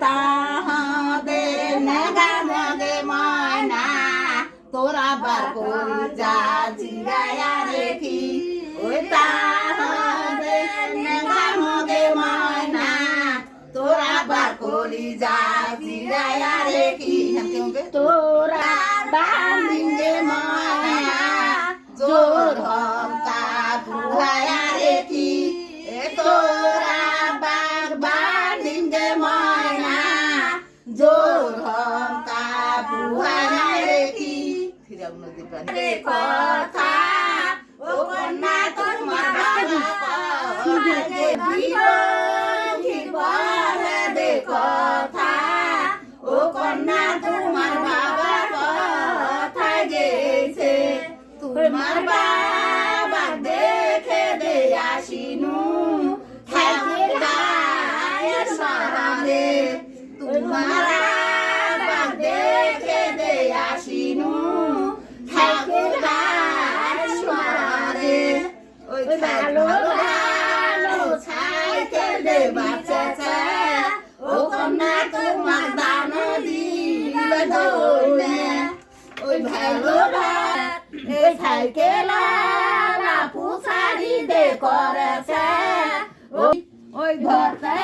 তাহাদের নেগা মগে ময়না তোরা বার করি যা জিরায়া রেখি ওই তাহাদের নেগা মগে ময়না তোরা বার করি যা জিরায়া রেখি তোরা বান্দিঙ্গে ময়না জোর হকা বুহায়া রেখি তোরা বাগ বান্দিঙ্গে ময়না জোর হকা বুহায়া রেখি কথা ও কন্যা তোমার কথা ও কন্যা তোমার বাবা কথায় গেছে তোমার বাবা দেখে দে আসিনু থাকে গায়ের শহরে তোমার বাবা দেখে দে আসিনু থাকে গায়ের শহরে ওই ভালো ভালো ছাইতে দে বাচ্চা ও কন্যা তোমার দান দিলে দৌড়ে ওই ভালো এই সাইকেলা পুষারি দে করেছে ওই ঘরতে